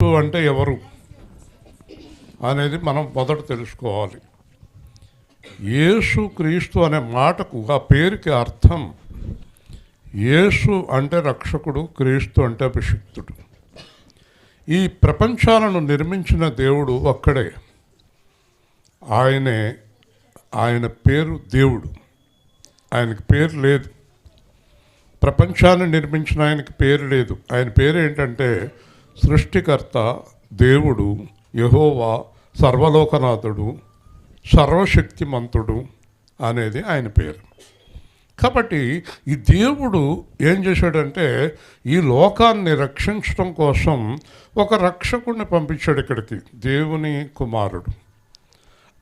క్రీస్తు అంటే ఎవరు అనేది మనం మొదట తెలుసుకోవాలి. యేసు క్రీస్తు అనే మాటకు, ఆ పేరుకి అర్థం, యేసు అంటే రక్షకుడు, క్రీస్తు అంటే అభిషిక్తుడు. ఈ ప్రపంచాలను నిర్మించిన దేవుడు ఒక్కడే. ఆయన పేరు దేవుడు. ఆయనకి పేరు లేదు. ప్రపంచాన్ని నిర్మించిన ఆయనకి పేరు లేదు. ఆయన పేరు ఏంటంటే సృష్టికర్త, దేవుడు, యెహోవా, సర్వలోకనాథుడు, సర్వశక్తిమంతుడు అనేది ఆయన పేరు. కాబట్టి ఈ దేవుడు ఏం చేశాడంటే ఈ లోకాన్ని రక్షించడం కోసం ఒక రక్షకుడిని పంపించాడు ఇక్కడికి, దేవుని కుమారుడు.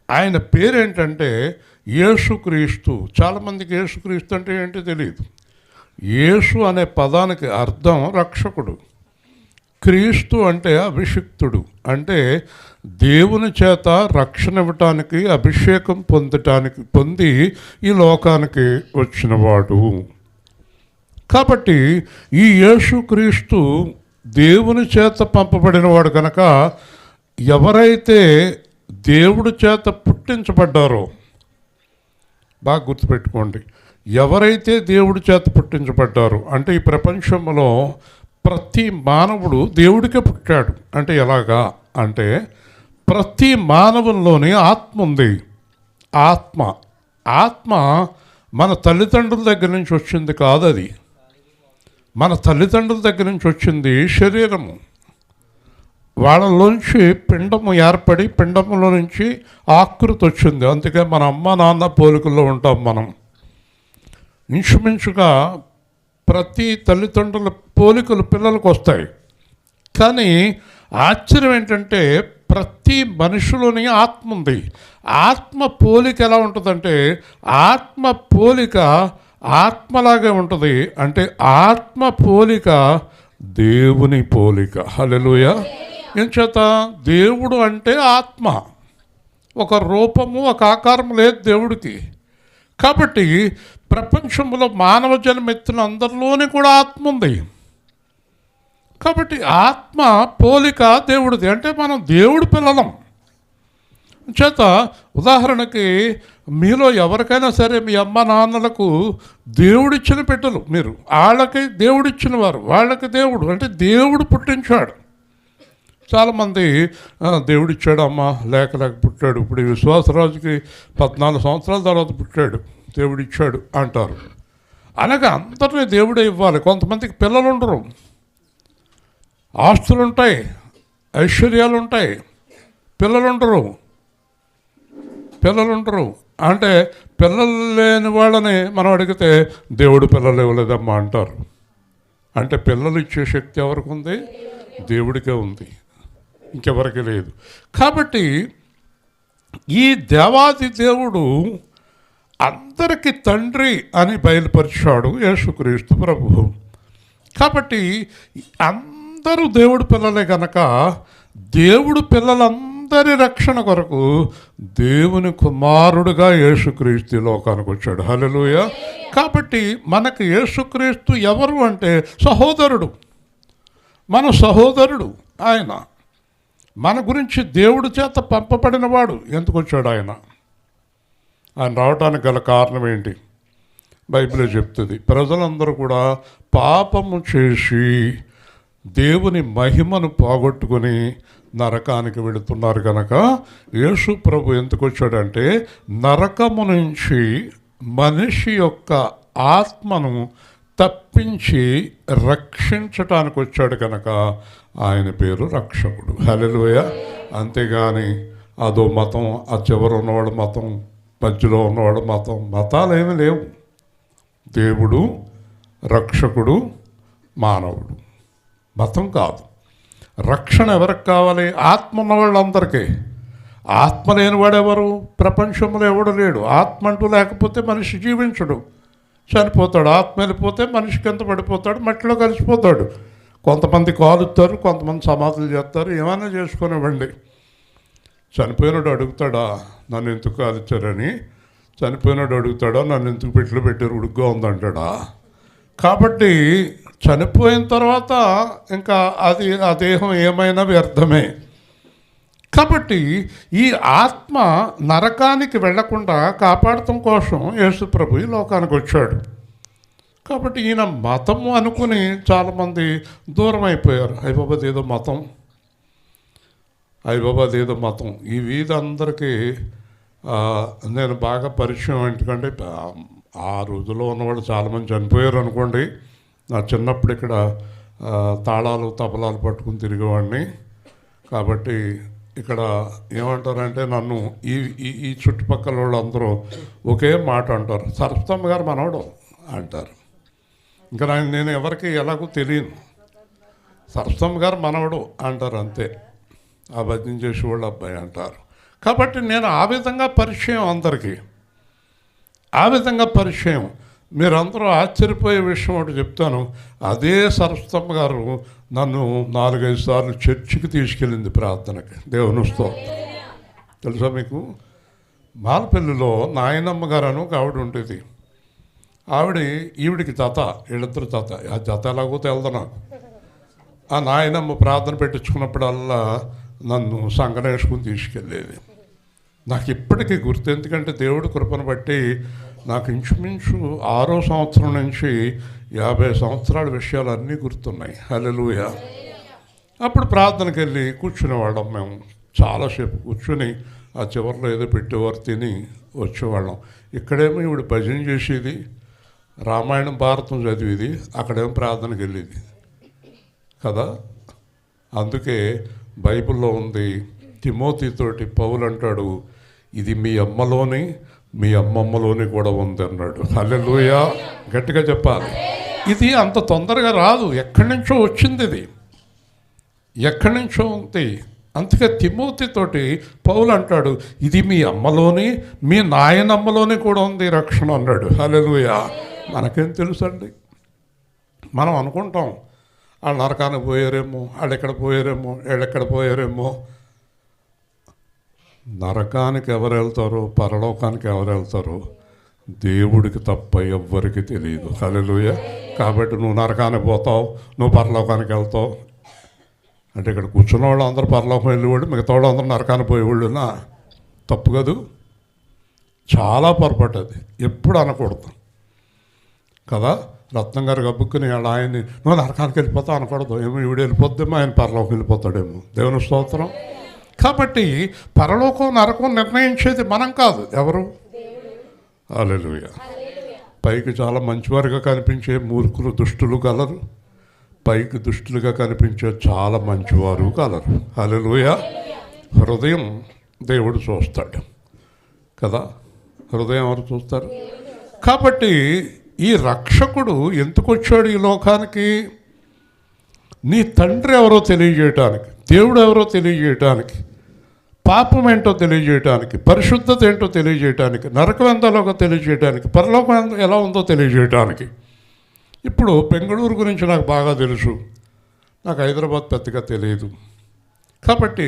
ఆయన పేరేంటంటే యేసుక్రీస్తు. చాలామందికి యేసుక్రీస్తు అంటే ఏంటో తెలియదు. యేసు అనే పదానికి అర్థం రక్షకుడు. క్రీస్తు అంటే అభిషిక్తుడు, అంటే దేవుని చేత రక్షణ ఇవ్వటానికి, అభిషేకం పొంది ఈ లోకానికి వచ్చినవాడు. కాబట్టి ఈ యేసుక్రీస్తు దేవుని చేత పంపబడినవాడు కనుక ఎవరైతే దేవుడి చేత పుట్టించబడ్డారో, బాగా గుర్తుపెట్టుకోండి, ఎవరైతే దేవుడి చేత పుట్టించబడ్డారో అంటే ఈ ప్రపంచంలో ప్రతి మానవుడు దేవుడికే పుట్టాడు. అంటే ఎలాగా అంటే ప్రతి మానవుల్లోని ఆత్మ ఉంది. ఆత్మ మన తల్లిదండ్రుల దగ్గర నుంచి వచ్చింది కాదు. అది మన తల్లిదండ్రుల దగ్గర నుంచి వచ్చింది శరీరము. వాళ్ళలోంచి పిండము ఏర్పడి పిండములో నుంచి ఆకృతి వచ్చింది. అందుకే మన అమ్మ నాన్న పోలికల్లో ఉంటాం మనం. ఇంచుమించుగా ప్రతి తల్లిదండ్రుల పోలికలు పిల్లలకు వస్తాయి. కానీ ఆశ్చర్యం ఏంటంటే ప్రతి మనిషిలోని ఆత్మ ఉంది. ఆత్మ పోలిక ఎలా ఉంటుందంటే ఆత్మ పోలిక ఆత్మలాగే ఉంటుంది. అంటే ఆత్మ పోలిక దేవుని పోలిక. హల్లెలూయా. ఎంచేత దేవుడు అంటే ఆత్మ. ఒక రూపము, ఒక ఆకారం లేదు దేవుడికి. కాబట్టి ప్రపంచంలో మానవ జన్మెత్తిన అందరిలోని కూడా ఆత్మ ఉంది. కాబట్టి ఆత్మ పోలిక దేవుడిది. అంటే మనం దేవుడి పిల్లలం. చేత ఉదాహరణకి మీలో ఎవరికైనా సరే మీ అమ్మ నాన్నలకు దేవుడిచ్చిన బిడ్డలు మీరు, వాళ్ళకి దేవుడిచ్చిన వారు, వాళ్ళకి దేవుడు అంటే దేవుడు పుట్టించాడు. చాలామంది దేవుడిచ్చాడు అమ్మ లేక పుట్టాడు. ఇప్పుడు ఈ విశ్వాసరాజుకి 14 సంవత్సరాల తర్వాత పుట్టాడు, దేవుడిచ్చాడు అంటారు. అలాగే అందరినీ దేవుడే ఇవ్వాలి. కొంతమందికి పిల్లలు ఉండరు, ఆస్తులు ఉంటాయి, ఐశ్వర్యాలు ఉంటాయి, పిల్లలు ఉండరు. అంటే పిల్లలు లేని వాళ్ళని మనం అడిగితే దేవుడు పిల్లలు ఇవ్వలేదమ్మా అంటారు. అంటే పిల్లలు ఇచ్చే శక్తి ఎవరికి ఉంది? దేవుడికే ఉంది, ఇంకెవరికి లేదు. కాబట్టి ఈ దేవాది దేవుడు అందరికీ తండ్రి అని బయలుపరిచాడు యేసుక్రీస్తు ప్రభువు. కాబట్టి అందరూ దేవుడు పిల్లలే కనుక దేవుడు పిల్లలందరి రక్షణ కొరకు దేవుని కుమారుడుగా యేసుక్రీస్తు లోకానికి వచ్చాడు. హల్లెలూయా. కాబట్టి మనకు యేసుక్రీస్తు ఎవరు అంటే సహోదరుడు, మన సహోదరుడు. ఆయన మన గురించి దేవుడి చేత పంపబడినవాడు. ఎందుకు వచ్చాడు ఆయన రావడానికి గల కారణం ఏంటి? బైబిలే చెప్తుంది. ప్రజలందరూ కూడా పాపము చేసి దేవుని మహిమను పోగొట్టుకొని నరకానికి వెళుతున్నారు కనుక యేసు ప్రభు ఎందుకు వచ్చాడంటే నరకము నుంచి మనిషి యొక్క ఆత్మను తప్పించి రక్షించటానికి వచ్చాడు కనుక ఆయన పేరు రక్షకుడు. హల్లెలూయా. అంతేగాని అదో మతం, ఆ చివర ఉన్నవాడు మతం, మధ్యలో ఉన్నవాడు మతం, మతాలు ఏమీ లేవు. దేవుడు, రక్షకుడు, మానవుడు. మతం కాదు. రక్షణ ఎవరికి కావాలి? ఆత్మ ఉన్న వాళ్ళందరికీ. ఆత్మ లేనివాడెవరు? ప్రపంచంలో ఎవడు లేడు. ఆత్మ అంటూ లేకపోతే మనిషి జీవించడు, చనిపోతాడు. ఆత్మ వెళ్ళిపోతే మనిషి కింద పడిపోతాడు, మట్టిలో కలిసిపోతాడు. కొంతమంది కాలుస్తారు, కొంతమంది సమాధులు చేస్తారు, ఏమైనా చేసుకునివ్వండి. చనిపోయినాడు అడుగుతాడా నన్ను ఎందుకు కాల్చారని? చనిపోయినాడు అడుగుతాడా నన్ను ఎందుకు పెట్టిలో పెట్టారు ఉడుగ్గా ఉందంటాడా? కాబట్టి చనిపోయిన తర్వాత ఇంకా అది ఆ దేహం ఏమైనా వ్యర్థమే. కాబట్టి ఈ ఆత్మ నరకానికి వెళ్లకుండా కాపాడటం కోసం యేసుప్రభు ఈ లోకానికి వచ్చాడు. కాబట్టి ఈయన మతము అనుకుని చాలామంది దూరం అయిపోయారు. అయ్యబాబాది ఏదో మతం, అయ్యబాబాది ఏదో మతం. ఈ వీధి అందరికీ నేను బాగా పరిచయం. ఎందుకంటే ఆ రోజుల్లో ఉన్నవాళ్ళు చాలామంది చనిపోయారు అనుకోండి. నా చిన్నప్పుడు ఇక్కడ తాళాలు తబలాలు పట్టుకుని తిరిగేవాడిని. కాబట్టి ఇక్కడ ఏమంటారంటే నన్ను ఈ ఈ చుట్టుపక్కల వాళ్ళు అందరూ ఒకే మాట అంటారు, సరస్వతమ్మ గారు మనవడు అంటారు. ఇంకా నేను ఎవరికి ఎలాగో తెలియను, సరస్వతమ్మ గారు మనవడు అంటారు అంతే. ఆ భజన చేసేవాళ్ళు అబ్బాయి అంటారు. కాబట్టి నేను ఆ విధంగా పరిచయం అందరికీ, ఆ విధంగా పరిచయం. మీరందరూ ఆశ్చర్యపోయే విషయం ఒకటి చెప్తాను. అదే సరస్వతమ్మ గారు నన్ను 4-5 సార్లు చర్చికి తీసుకెళ్ళింది ప్రార్థనకి. దేవుని స్తోత్రం. తెలుసా మీకు, మాలపల్లిలో నాయనమ్మ గారు అని ఒక ఆవిడ ఉండేది. ఈవిడికి జత, వీళ్ళిద్దరు జత. ఆ జత ఎలాగో తెలదు నాకు. ఆ నాయనమ్మ ప్రార్థన పెట్టించుకున్నప్పుడల్లా నన్ను సంగన వేసుకుని తీసుకెళ్ళేది. నాకు ఇప్పటికీ గుర్తు. ఎందుకంటే దేవుడి కృపను బట్టి నాకు ఇంచుమించు 6వ సంవత్సరం నుంచి 50 సంవత్సరాల విషయాలు అన్నీ గుర్తున్నాయి. హల్లెలూయా. అప్పుడు ప్రార్థనకి వెళ్ళి కూర్చునేవాళ్ళం మేము. చాలాసేపు కూర్చుని ఆ చివరిలో ఏదో పెట్టేవారు, తిని వచ్చేవాళ్ళం. ఇక్కడేమో ఈవిడ భజన చేసేది, రామాయణం భారతం చదివేది, అక్కడేమో ప్రార్థనకి వెళ్ళేది కదా. అందుకే బైబిల్లో ఉంది, తిమోతితోటి పౌలు అంటాడు, ఇది మీ అమ్మలోని మీ అమ్మమ్మలోని కూడా ఉంది అన్నాడు. హల్లెలూయా. గట్టిగా చెప్పాలి. ఇది అంత తొందరగా రాదు, ఎక్కడి నుంచో వచ్చింది, ఇది ఎక్కడి నుంచో ఉంది. అందుకే తిమోతితోటి పౌలు అంటాడు, ఇది మీ అమ్మలోని మీ నాయనమ్మలోని కూడా ఉంది రక్షణ అన్నాడు. హల్లెలూయా. మనకేం తెలుసండి, మనం అనుకుంటాం వాళ్ళు నరకానికి పోయారేమో, వాళ్ళెక్కడ పోయారేమో, వీళ్ళెక్కడ పోయారేమో. నరకానికి ఎవరు వెళ్తారో, పరలోకానికి ఎవరు వెళ్తారో దేవుడికి తప్ప ఎవ్వరికి తెలియదు. హల్లెలూయా. కాబట్టి నువ్వు నరకానికి పోతావు, నువ్వు పరలోకానికి వెళ్తావు అంటే ఇక్కడ కూర్చున్న వాళ్ళు అందరూ పరలోకం వెళ్ళేవాళ్ళు, మిగతా వాళ్ళు అందరూ నరకానికి పోయేవాళ్ళునా? తప్పు కదూ, చాలా పొరపాటు అది. ఎప్పుడు అనకూడదు కదా. రత్నం గారు గబ్బుక్కుని వాళ్ళ ఆయన్ని నువ్వు నరకానికి వెళ్ళిపోతావు అనకూడదు. ఏమో ఈవిడ వెళ్ళిపోద్దేమో, ఆయన పరలోకం వెళ్ళిపోతాడేమో. దేవుని స్తోత్రం. కాబట్టి పరలోకం నరకం నిర్ణయించేది మనం కాదు, ఎవరు? హల్లెలూయా. పైకి చాలా మంచివారుగా కనిపించే మూర్ఖులు దుష్టులు కలరు, పైకి దుష్టులుగా కనిపించే చాలా మంచివారు కలరు. హల్లెలూయా. హృదయం దేవుడు చూస్తాడు కదా. హృదయం ఎవరు చూస్తారు? కాబట్టి ఈ రక్షకుడు ఎందుకు వచ్చాడు ఈ లోకానికి? నీ తండ్రి ఎవరో తెలియజేయటానికి, దేవుడు ఎవరో తెలియజేయటానికి, పాపం ఏంటో తెలియజేయటానికి, పరిశుద్ధత ఏంటో తెలియజేయటానికి, నరకం ఎంతలోగా తెలియజేయటానికి, పరలోకం ఎలా ఉందో తెలియజేయటానికి. ఇప్పుడు బెంగళూరు గురించి నాకు బాగా తెలుసు, నాకు హైదరాబాద్ పెద్దగా తెలియదు. కాబట్టి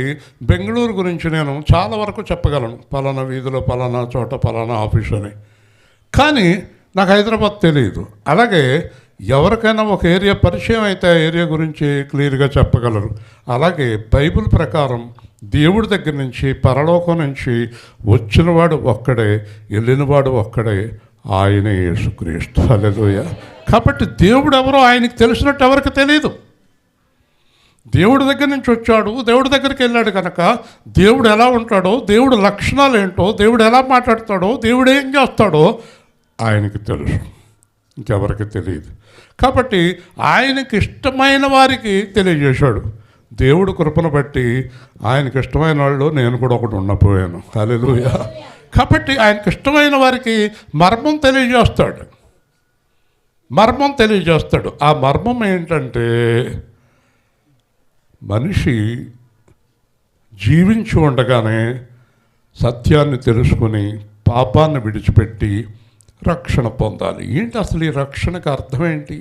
బెంగళూరు గురించి నేను చాలా వరకు చెప్పగలను, పలానా వీధిలో పలానా చోట పలానా ఆఫీస్ అని. కానీ నాకు హైదరాబాద్ తెలియదు. అలాగే ఎవరికైనా ఒక ఏరియా పరిచయం అయితే ఆ ఏరియా గురించి క్లియర్గా చెప్పగలరు. అలాగే బైబిల్ ప్రకారం దేవుడి దగ్గర నుంచి, పరలోకం నుంచి వచ్చినవాడు ఒక్కడే, వెళ్ళినవాడు ఒక్కడే, ఆయనే యేసుక్రీస్తు. హల్లెలూయా. కాబట్టి దేవుడు ఎవరో ఆయనకి తెలిసినట్టు ఎవరికి తెలియదు. దేవుడి దగ్గర నుంచి వచ్చాడు, దేవుడి దగ్గరికి వెళ్ళాడు కనుక దేవుడు ఎలా ఉంటాడో, దేవుడు లక్షణాలు ఏంటో, దేవుడు ఎలా మాట్లాడతాడో, దేవుడు ఏం చేస్తాడో ఆయనకి తెలుసు, ఇంకెవరికి తెలియదు. కాబట్టి ఆయనకి ఇష్టమైన వారికి తెలియజేశాడు. దేవుడు కృపను బట్టి ఆయనకి ఇష్టమైన వాళ్ళు నేను కూడా ఒకటి ఉండపోయాను. హల్లెలూయా. కాబట్టి ఆయనకి ఇష్టమైన వారికి మర్మం తెలియజేస్తాడు, మర్మం తెలియజేస్తాడు. ఆ మర్మం ఏంటంటే, మనిషి జీవించి ఉండగానే సత్యాన్ని తెలుసుకుని పాపాన్ని విడిచిపెట్టి రక్షణ పొందాలి. ఏంటి అసలు ఈ రక్షణకు అర్థం ఏంటి?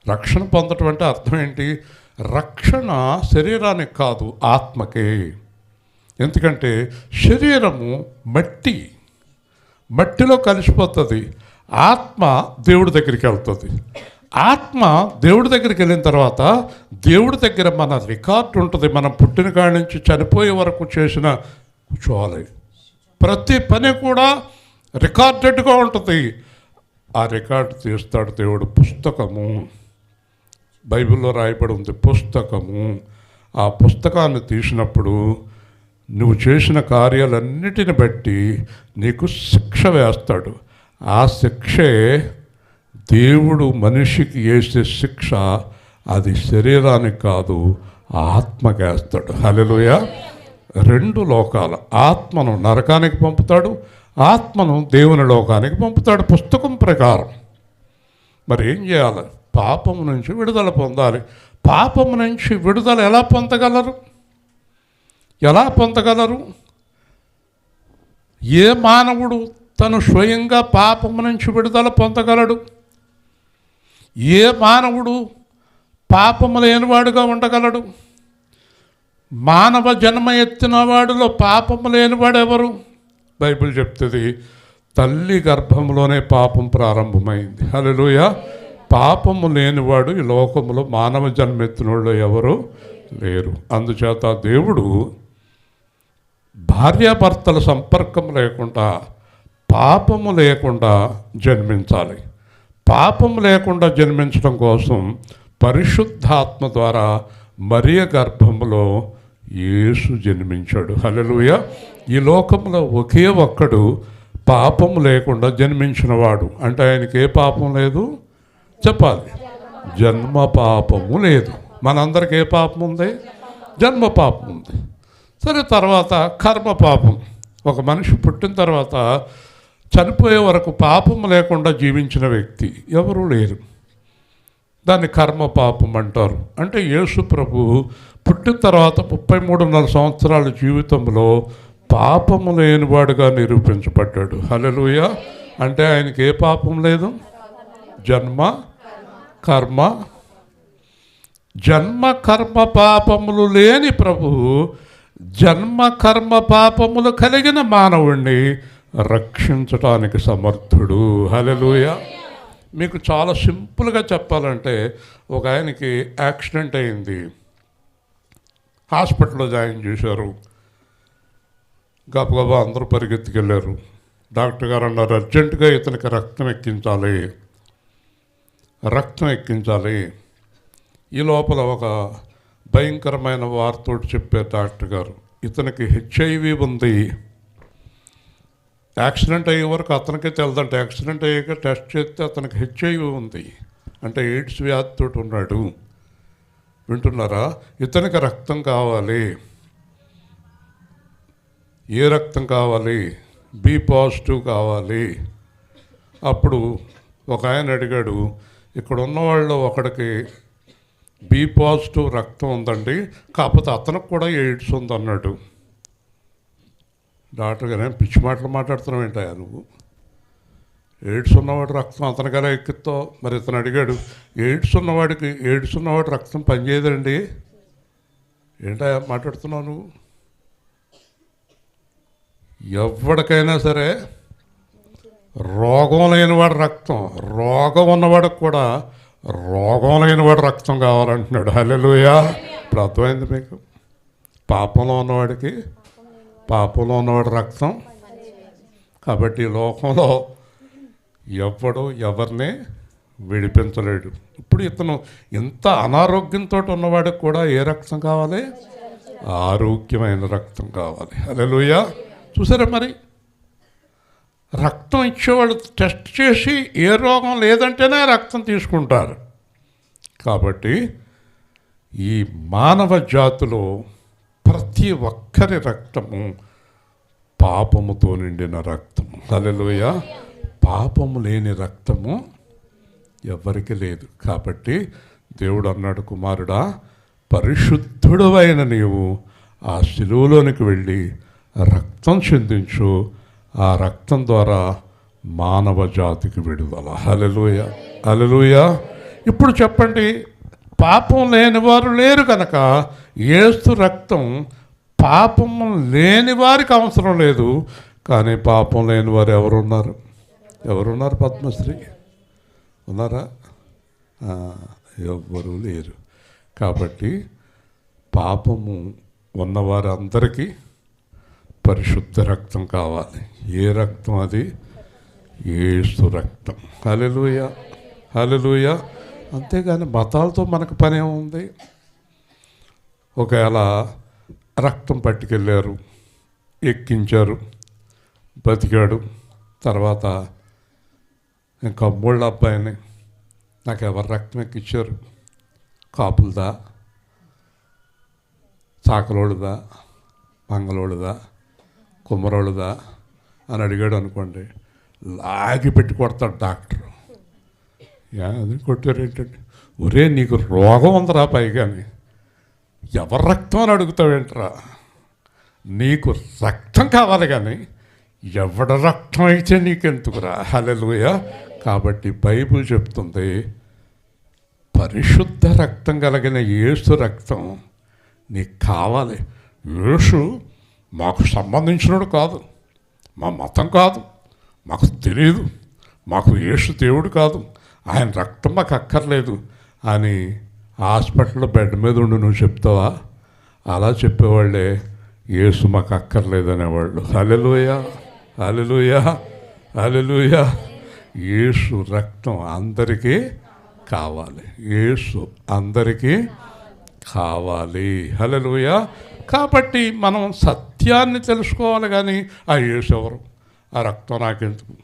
రక్షణ పొందటం అంటే అర్థం ఏంటి? రక్షణ శరీరానికి కాదు, ఆత్మకే. ఎందుకంటే శరీరము మట్టిలో కలిసిపోతుంది, ఆత్మ దేవుడి దగ్గరికి వెళ్తుంది. ఆత్మ దేవుడి దగ్గరికి వెళ్ళిన తర్వాత దేవుడి దగ్గర మన రికార్డు ఉంటుంది. మనం పుట్టిన కాడి నుంచి చనిపోయే వరకు చేసిన కూర్చోవాలి. ప్రతి పని కూడా రికార్డెడ్గా ఉంటుంది. ఆ రికార్డు తీస్తాడు దేవుడు. పుస్తకము, బైబిల్లో రాయబడి ఉంది పుస్తకము. ఆ పుస్తకాన్ని తీసినప్పుడు నువ్వు చేసిన కార్యాలన్నిటిని బట్టి నీకు శిక్ష వేస్తాడు. ఆ శిక్షే దేవుడు మనిషికి వేసే శిక్ష. అది శరీరానికి కాదు, ఆత్మకి వేస్తాడు. హల్లెలూయా. రెండు లోకాల, ఆత్మను నరకానికి పంపుతాడు, ఆత్మను దేవుని లోకానికి పంపుతాడు పుస్తకం ప్రకారం. మరి ఏం చేయాలి? పాపము నుంచి విడుదల పొందాలి. పాపము నుంచి విడుదల ఎలా పొందగలరు? ఎలా పొందగలరు? ఏ మానవుడు తను స్వయంగా పాపము నుంచి విడుదల పొందగలడు? ఏ మానవుడు పాపము లేనివాడుగా ఉండగలడు? మానవ జన్మ ఎత్తిన వాడిలో పాపము లేనివాడు ఎవరు? బైబిల్ చెప్తుంది తల్లి గర్భంలోనే పాపం ప్రారంభమైంది. హల్లెలూయా. పాపము లేనివాడు ఈ లోకములో మానవ జన్మెత్తినోళ్ళు ఎవరు లేరు. అందుచేత దేవుడు భార్యాభర్తల సంపర్కం లేకుండా, పాపము లేకుండా జన్మించాలి. పాపం లేకుండా జన్మించడం కోసం పరిశుద్ధాత్మ ద్వారా మరియ గర్భంలో యేసు జన్మించాడు. హల్లెలూయా. ఈ లోకంలో ఒకే ఒక్కడు పాపం లేకుండా జన్మించినవాడు. అంటే ఆయనకి ఏ పాపం లేదు చెప్పాలి? జన్మ పాపము లేదు. మనందరికి ఏ పాపం ఉంది? జన్మ పాపం ఉంది. సరే, తర్వాత కర్మ పాపం. ఒక మనిషి పుట్టిన తర్వాత చనిపోయే వరకు పాపం లేకుండా జీవించిన వ్యక్తి ఎవరూ లేరు. దాన్ని కర్మ పాపం అంటారు. అంటే యేసు ప్రభు పుట్టిన తర్వాత 33.5 సంవత్సరాల జీవితంలో పాపము లేనివాడుగా నిరూపించబడ్డాడు. హల్లెలూయా. అంటే ఆయనకి ఏ పాపం లేదు? జన్మ కర్మ పాపములు లేని ప్రభువు జన్మ కర్మ పాపములు కలిగిన మానవుణ్ణి రక్షించటానికి సమర్థుడు. హల్లెలూయా. మీకు చాలా సింపుల్గా చెప్పాలంటే, ఒక ఆయనకి యాక్సిడెంట్ అయింది, హాస్పిటల్లో జాయిన్ చేశారు. గబగబా అందరూ పరిగెత్తుకెళ్ళారు. డాక్టర్ గారు అన్నారు, అర్జెంటుగా ఇతనికి రక్తం ఎక్కించాలి. ఈ లోపల ఒక భయంకరమైన వార్తోటి చెప్పారు డాక్టర్ గారు, ఇతనికి హెచ్ఐవి ఉంది. యాక్సిడెంట్ అయ్యే వరకు అతనికే తెలదంటే, యాక్సిడెంట్ అయ్యాక టెస్ట్ చేస్తే అతనికి హెచ్ఐవి ఉంది, అంటే ఎయిడ్స్ వ్యాధితో ఉన్నాడు. వింటున్నారా? ఇతనికి రక్తం కావాలి. ఏ రక్తం కావాలి? బి పాజిటివ్ కావాలి. అప్పుడు ఒక ఆయన అడిగాడు, ఇక్కడ ఉన్నవాళ్ళు ఒకడికి బి పాజిటివ్ రక్తం ఉందండి, కాకపోతే అతనికి కూడా ఎయిడ్స్ ఉందన్నాడు. డాక్టర్ గారు, పిచ్చి మాటలు మాట్లాడుతున్నావు ఏంటయ్యా నువ్వు? ఎయిడ్స్ ఉన్నవాడు రక్తం అతనికి ఎలా ఎక్కిస్తావు? మరి ఇతను అడిగాడు, ఎయిడ్స్ ఉన్నవాడు రక్తం పనిచేయదండి, ఏంటయ్యా మాట్లాడుతున్నావు నువ్వు? ఎవరికైనా సరే రోగం లేనివాడు రక్తం, రోగం ఉన్నవాడికి కూడా రోగం లేనివాడు రక్తం కావాలంటున్నాడు. హల్లెలూయా. ఇప్పుడు అర్థమైంది మీకు? పాపంలో ఉన్నవాడు రక్తం. కాబట్టి లోకంలో ఎవరిని విడిపించలేడు. ఇప్పుడు ఇతను ఇంత అనారోగ్యంతో ఉన్నవాడికి కూడా ఏ రక్తం కావాలి? ఆరోగ్యమైన రక్తం కావాలి. హల్లెలూయా. చూసారా? మరి రక్తం ఇచ్చేవాళ్ళు టెస్ట్ చేసి ఏ రోగం లేదంటేనే రక్తం తీసుకుంటారు. కాబట్టి ఈ మానవ జాతిలో ప్రతి ఒక్కరి రక్తము పాపముతో నిండిన రక్తము. హల్లెలూయా. పాపము లేని రక్తము ఎవరికి లేదు. కాబట్టి దేవుడు అన్నాడు, కుమారుడా, పరిశుద్ధుడవైన నీవు ఆ శిలువలోనికి వెళ్ళి రక్తం చిందించు, ఆ రక్తం ద్వారా మానవ జాతికి విడుదల. హల్లెలూయా. హల్లెలూయా. ఇప్పుడు చెప్పండి, పాపం లేని వారు లేరు కనుక యేసు రక్తం పాపము లేని వారికి అవసరం లేదు. కానీ పాపం లేని వారు ఎవరున్నారు? పద్మశ్రీ ఉన్నారా? ఎవ్వరూ లేరు. కాబట్టి పాపము ఉన్నవారందరికీ పరిశుద్ధ రక్తం కావాలి. ఏ రక్తం అది? యేసు రక్తం. హల్లెలూయా, హల్లెలూయా. అంతేగాని మతాలతో మనకు పని ఏముంది? ఒకవేళ రక్తం పట్టుకెళ్ళారు, ఎక్కించారు, బతికాడు, తర్వాత ఇంకా అమ్మోళ్ళ అబ్బాయిని నాకు ఎవరు రక్తం ఎక్కించారు? కాపులదా, చాకలోడుదా, మంగళోడుదా, కుమ్మరోడుదా అని అడిగాడు అనుకోండి, లాగి పెట్టి కొడతాడు డాక్టర్. అది కొట్టారు ఏంటంటే, ఒరే నీకు రోగం ఉందిరా పైగాని ఎవరు రక్తం అని అడుగుతావేంట్రా? నీకు రక్తం కావాలి కానీ ఎవడ రక్తం అయితే నీకెందుకురా? హల్లెలూయా. కాబట్టి బైబిల్ చెప్తుంది పరిశుద్ధ రక్తం కలిగిన యేసు రక్తం నీకు కావాలి. యేసు మాకు సంబంధించినడు కాదు, మా మతం కాదు, మాకు తెలియదు, మాకు యేసు దేవుడు కాదు, ఆయన రక్తం మాకు అక్కర్లేదు అని హాస్పిటల్లో బెడ్ మీద ఉండి నువ్వు చెప్తావా? అలా చెప్పేవాళ్ళే యేసు మాకు అక్కర్లేదు అనేవాళ్ళు. హల్లెలూయా, హల్లెలూయా, హల్లెలూయా. యేసు రక్తం అందరికీ కావాలి, యేసు అందరికీ కావాలి. హల్లెలూయా. కాబట్టి మనం సత్యాన్ని తెలుసుకోవాలి కానీ ఆ యేసు ఎవరు, ఆ రక్తం నాకెందుకు?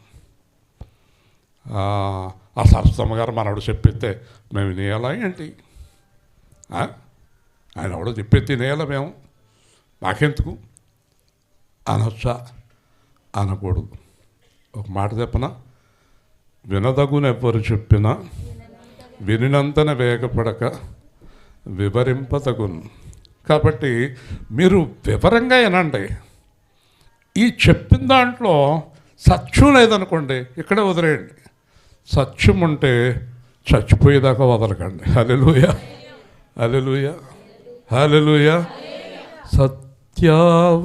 ఆ సరస్వమ్మ గారు మనవాడు చెప్పితే మేము వినేయాలా ఏంటి? ఆయన ఎవడో చెప్పేది తినేయాలా మేము? మాకెందుకు అనొచ్చా? అనకూడదు. ఒక మాట చెప్పనా, వినదగునెవ్వరు చెప్పినా వినినంతన వేగపడక వివరింపదగును. కాబట్టి మీరు వివరంగా వినండి. ఈ చెప్పిన దాంట్లో సత్యం లేదనుకోండి, ఇక్కడే వదిలేయండి. సత్యం ఉంటే చచ్చిపోయేదాకా వదలకండి. హల్లెలూయా, హల్లెలూయా, హల్లెలూయా. సత్యవంతుడా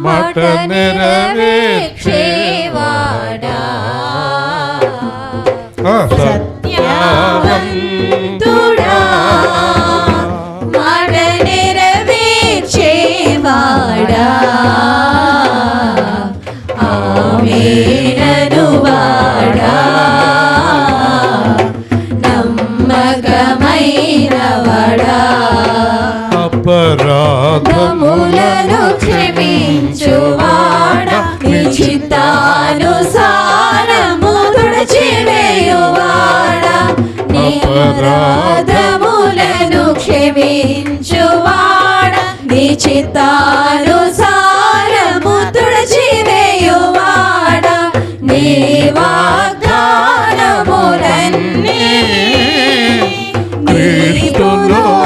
మాట నెరవేర్చేవాడా, సత్యవంతుడా మాట నెరవేర్చేవాడా, ఆమేననువాడా, నమ్మకమైనవాడా, అపరాధములను క్షమించువాడా, నీ చిత్తానుసారము తుడిచివేయువాడా, నీ అపరాధములను క్షమించువాడా, నీ చిత్తానుసారము తుడిచివేయువాడా, నీ వాగ్దానములన్నీ క్రీస్తులోనంటే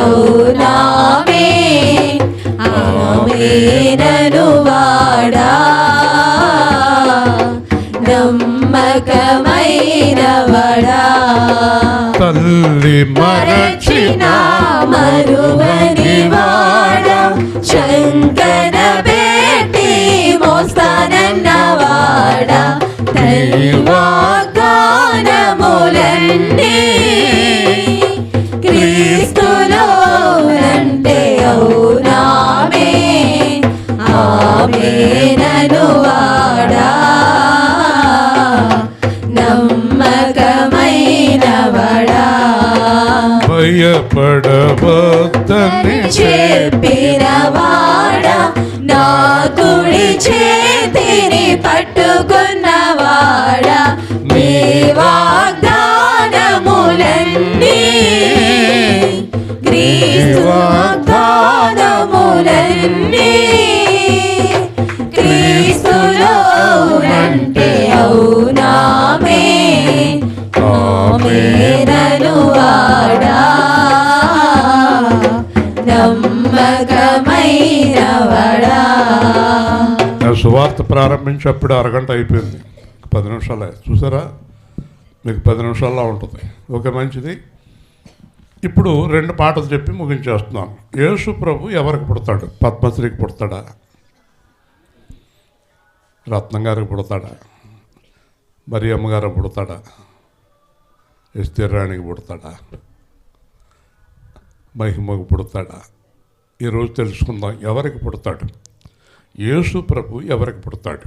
అవునామే, ఆమేననువాడా, నమ్మకమైనవాడా, తల్లి మరచిన మరువనివాడా, శంకన పెట్టి మోస్తానన్నవాడా, తల్లి వాగ్దానములన్నీ క్రీస్తులోనంటే అవునామే, ఆమేననువాడా, నమ్మకమైనవాడా, భయపడవద్దని చెప్పినవాడా, నా కుడి చేతిని పట్టుకున్నవాడా, నీ వాగ్దానములన్నీ క్రీస్తు వాగ్దానములన్నీ క్రీస్తులోనంటే అవునామే, ఆమేననువాడా, నమ్మకమైనవాడా. సువార్త ప్రారంభించేప్పుడు అరగంట అయిపోయింది, 10 నిమిషాలే. చూసారా, మీకు 10 నిమిషాల్లో ఉంటుంది. ఓకే, మంచిది. ఇప్పుడు 2 పాటలు చెప్పి ముగించేస్తున్నాను. యేసు ప్రభు ఎవరికి పుడతాడు? పద్మశ్రీకి పుడతాడా? రత్నం గారికి పుడతాడా? మరి అమ్మగారు పుడతాడా? ఎస్తేరానికి పుడతాడా? మహిమకు పుడతాడా? ఈరోజు తెలుసుకుందాం ఎవరికి పుడతాడు. యేసు ప్రభు ఎవరికి పుడతాడు?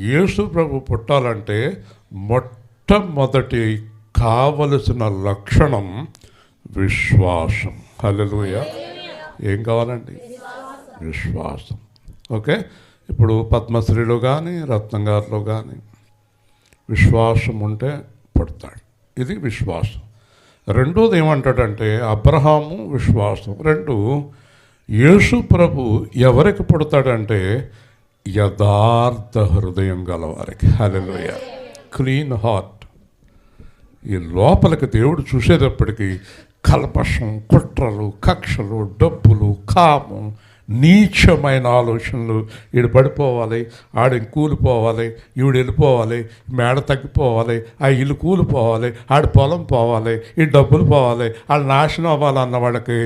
యేసు ప్రభు పుట్టాలంటే మొట్టమొదటి కావలసిన లక్షణం విశ్వాసం. హల్లెలూయా. ఏం కావాలండి? విశ్వాసం. ఓకే, ఇప్పుడు పద్మశ్రీలో కానీ రత్నం గారిలో కానీ విశ్వాసం ఉంటే పుడతాడు. ఇది విశ్వాసం. రెండోది ఏమంటాడంటే అబ్రహాము విశ్వాసం. రెండు, యేసు ప్రభు ఎవరికి పుడతాడంటే యథార్థ హృదయం గలవారికి. హల్లెలూయా. Clean heart. ఈ లోపలికి దేవుడు చూసేటప్పటికి కల్పషం, కుట్రలు, కక్షలు, డబ్బులు, కామం, నీచమైన ఆలోచనలు, ఈడు పడిపోవాలి, ఆడి కూలిపోవాలి, ఈవిడ వెళ్ళిపోవాలి, మేడ తగ్గిపోవాలి, ఆ ఇల్లు కూలిపోవాలి, ఆడి పొలం పోవాలి, ఈ డబ్బులు పోవాలి, వాళ్ళు నాశనం అవ్వాలన్న వాళ్ళకి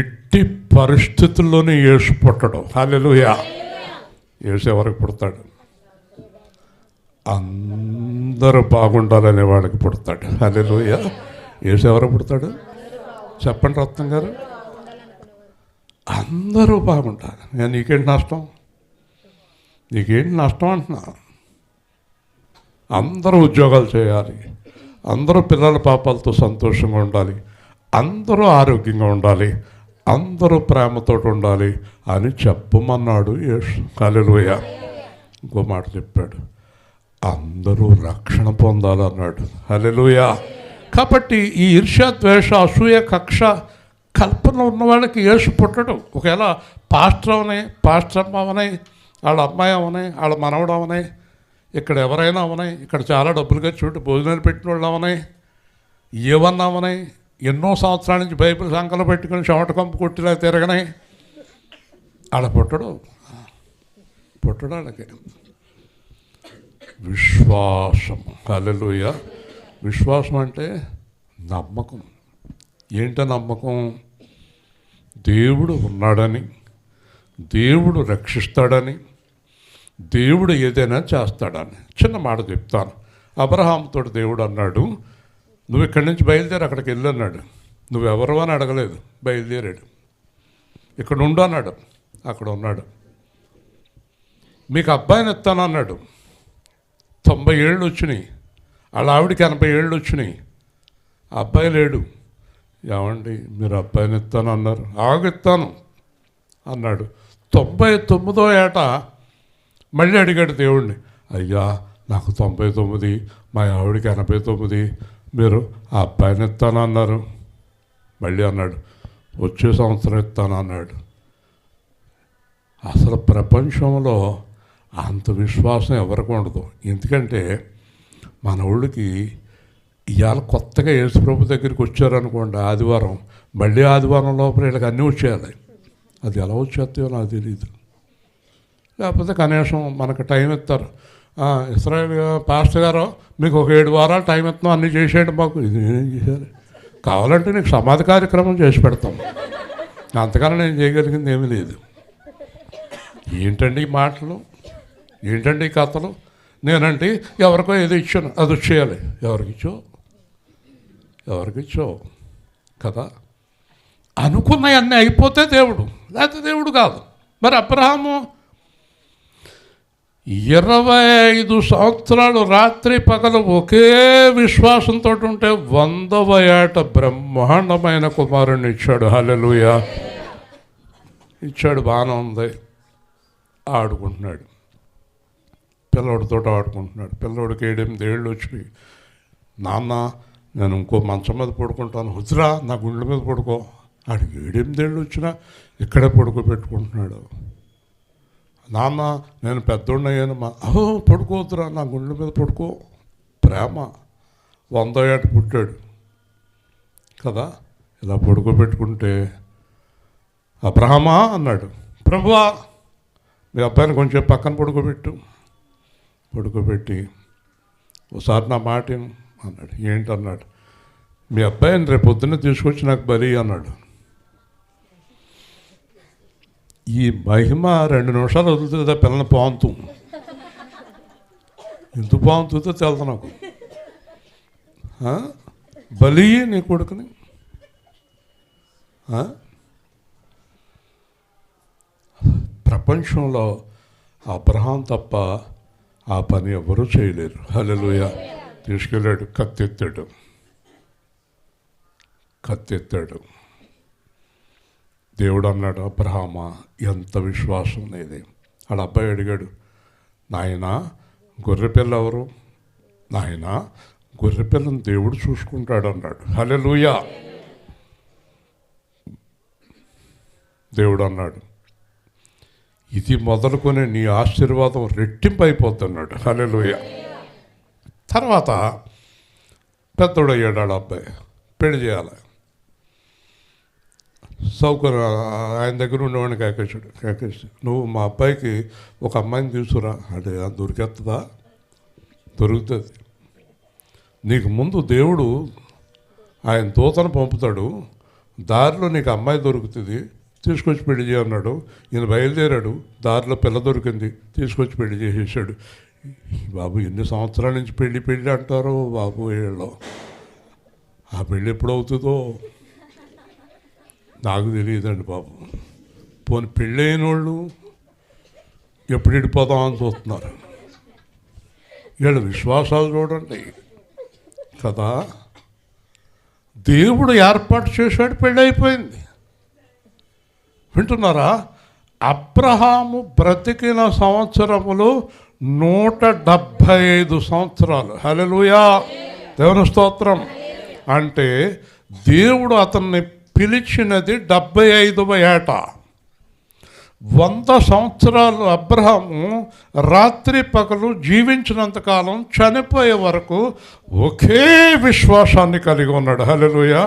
ఎట్టి పరిస్థితుల్లోనే యేసు పుట్టడం. హల్లెలూయా. యేసు ఎవరికి పుడతాడు? అందరూ బాగుండాలనే వాడికి పుడతాడు. హల్లెలూయా. యేసు ఎవరికి పుడతాడు? చెప్పండి రత్నం గారు. అందరూ బాగుంటారు. నేను నీకేంటి నష్టం? నీకేంటి నష్టం అంటున్నా? అందరూ ఉద్యోగాలు చేయాలి, అందరూ పిల్లల పాపాలతో సంతోషంగా ఉండాలి, అందరూ ఆరోగ్యంగా ఉండాలి, అందరూ ప్రేమతో ఉండాలి అని చెప్పమన్నాడు యేసు. హల్లెలూయా. ఇంకో మాట చెప్పాడు, అందరూ రక్షణ పొందాలన్నాడు. హల్లెలూయా. కాబట్టి ఈ ఈర్ష్య, ద్వేష, అసూయ, కక్ష, కల్పన ఉన్న వాళ్ళకి యేసు పుట్టడు. ఒకవేళ పాస్టర్ అమ్మ అవనే, వాళ్ళ అమ్మాయి అవనే, వాళ్ళ మనవడు అవనే, ఇక్కడ ఎవరైనా అవనే, ఇక్కడ చాలా డబ్బులుగా చూడు భోజనాలు పెట్టిన వాళ్ళు అవనే, ఏమన్నా అవనే, ఎన్నో సంవత్సరాల నుంచి బైబిల్ సంకలు పెట్టుకుని చెమట కంపు కొట్టిలా తిరగనే, ఆడ పుట్టడు. వాళ్ళకి విశ్వాసం. హల్లెలూయా. విశ్వాసం అంటే నమ్మకం. ఏంట నమ్మకం? దేవుడు ఉన్నాడని, దేవుడు రక్షిస్తాడని, దేవుడు ఏదైనా చేస్తాడని. చిన్న మాట చెప్తాను. అబ్రహాంతో దేవుడు అన్నాడు, నువ్వు ఇక్కడి నుంచి బయలుదేరి అక్కడికి వెళ్ళి అన్నాడు. నువ్వెవరు అని అడగలేదు, బయలుదేరాడు. ఇక్కడ ఉండు అన్నాడు, అక్కడ ఉన్నాడు. మీకు అబ్బాయిని ఎత్తాను అన్నాడు. 90 ఏళ్ళు వచ్చినాయి, వాళ్ళ ఆవిడికి 80 ఏళ్ళు వచ్చినాయి, అబ్బాయి లేడు. ఏమండి మీరు అబ్బాయిని ఇస్తాను అన్నారు, ఆగిస్తాను అన్నాడు. 99వ ఏట మళ్ళీ అడిగాడు దేవుడిని, అయ్యా నాకు 99, మా ఆవిడికి 89, మీరు ఆ అబ్బాయిని ఇస్తాను అన్నారు. మళ్ళీ అన్నాడు, వచ్చే సంవత్సరం ఇస్తాను అన్నాడు. అసలు ప్రపంచంలో అంత విశ్వాసం ఎవరికి ఉండదు. ఎందుకంటే మన ఊళ్ళకి ఇవాళ కొత్తగా యేసుప్రభు దగ్గరికి వచ్చారనుకోండి ఆదివారం, మళ్ళీ ఆదివారం లోపల వీళ్ళకి అన్నీ వచ్చేయాలి. అది ఎలా వచ్చేస్తాయో నాకు తెలియదు. లేకపోతే కనీసం మనకు టైం ఇస్తారు, ఇస్రాయేల్ పాస్టర్ గారు మీకు ఒక 7 వారాలు టైం ఇస్తున్నాం, అన్నీ చేసేయండి మాకు. ఇది నేనేం చేశాను? కావాలంటే నీకు సమాధి కార్యక్రమం చేసి పెడతాం, అంతకన్నా నేను చేయగలిగింది ఏమీ లేదు. ఏంటండి ఈ మాటలు, ఏంటండి ఈ కథలు? నేనంటే ఎవరికో ఏదో ఇచ్చాను, అది వచ్చేయాలి. ఎవరికిచ్చో కదా. అనుకున్నవన్నీ అయిపోతే దేవుడు, లేకపోతే దేవుడు కాదు. మరి అబ్రహాము 25 సంవత్సరాలు రాత్రి పగలు ఒకే విశ్వాసంతో ఉంటే 100వ ఏట బ్రహ్మాండమైన కుమారుణ్ణి ఇచ్చాడు. హల్లెలూయా. ఇచ్చాడు, బాగానే ఉంది. ఆడుకుంటున్నాడు, పిల్లోడితో ఆడుకుంటున్నాడు. పిల్లోడికి 7-8 ఏళ్ళు వచ్చినాయి. నాన్న నేను ఇంకో మంచం మీద పడుకుంటాను, వద్దురా నా గుండెల మీద పడుకో. ఆడికి 7-8 ఏళ్ళు వచ్చినా ఇక్కడే పడుకోబెట్టుకుంటున్నాడు. నాన్న నేను పెద్దోడిని అయ్యాను, పడుకోవద్దురా నా గుండెల మీద పడుకో. ప్రేమ. 100వ ఏట పుట్టాడు కదా. ఇలా పడుకోబెట్టుకుంటే అబ్రహామా అన్నాడు, ప్రభువా మీ అబ్బాయిని కొంచెం పక్కన పడుకోబెట్టి ఒకసారి నా మాట అన్నాడు. ఏంటన్నాడు? మీ అబ్బాయిని రేపు పొద్దున్నే తీసుకొచ్చి నాకు బలి అన్నాడు. ఈ మహిమ 2 నిమిషాలు వదులుతుందా పిల్లని పోంతు. ఎందుకు బాగుంటుందో తెలదు నాకు. బలి నీ కొడుకుని. ప్రపంచంలో అబ్రహాం తప్ప ఆ పని ఎవరూ చేయలేరు. హల్లెలూయా. తీసుకెళ్ళాడు, కత్తెత్తాడు. దేవుడు అన్నాడు, అబ్రహామా ఎంత విశ్వాసం నీది. ఆడ అబ్బాయి అడిగాడు, నాయన గొర్రెపిల్ల ఎవరు? నాయన గొర్రెపిల్లని దేవుడు చూసుకుంటాడు అన్నాడు. హల్లెలూయా. దేవుడు అన్నాడు, ఇది మొదలుకొని నీ ఆశీర్వాదం రెట్టింపు అయిపోద్ది అన్నాడు. హల్లెలూయా. తర్వాత పెద్దోడు అయ్యాడు ఆడ అబ్బాయి, పెళ్లి చేయాలి. సౌకర్యం ఆయన దగ్గర ఉండేవాడిని కేకేశాడు, నువ్వు మా అబ్బాయికి ఒక అమ్మాయిని తీసుకురా అంటే దొరికేస్తుందా? దొరుకుతుంది. నీకు ముందు దేవుడు ఆయన దూతను పంపుతాడు, దారిలో నీకు అమ్మాయి దొరుకుతుంది, తీసుకొచ్చి పెళ్లి చేయన్నాడు. ఈయన బయలుదేరాడు, దారిలో పిల్ల దొరికింది, తీసుకొచ్చి పెళ్లి చేసేసాడు. బాబు ఎన్ని సంవత్సరాల నుంచి పెళ్ళి అంటారో బాబు వీళ్ళు. ఆ పెళ్ళి ఎప్పుడు అవుతుందో నాకు తెలియదండి బాబు. పోనీ పెళ్ళైన వాళ్ళు ఎప్పుడు ఇడిపోదామని చూస్తున్నారు. వీళ్ళ విశ్వాసాలు చూడండి కదా. దేవుడు ఏర్పాటు చేశాడు, పెళ్ళి అయిపోయింది. వింటున్నారా? అబ్రహాము బ్రతికిన సంవత్సరములు 175 సంవత్సరాలు. హల్లెలూయా. దేవుని స్తోత్రం. అంటే దేవుడు అతన్ని పిలిచినది 75వ ఏట. 100 సంవత్సరాలు అబ్రహాము రాత్రి పగలు జీవించినంతకాలం చనిపోయే వరకు ఒకే విశ్వాసాన్ని కలిగి ఉన్నాడు. హల్లెలూయా.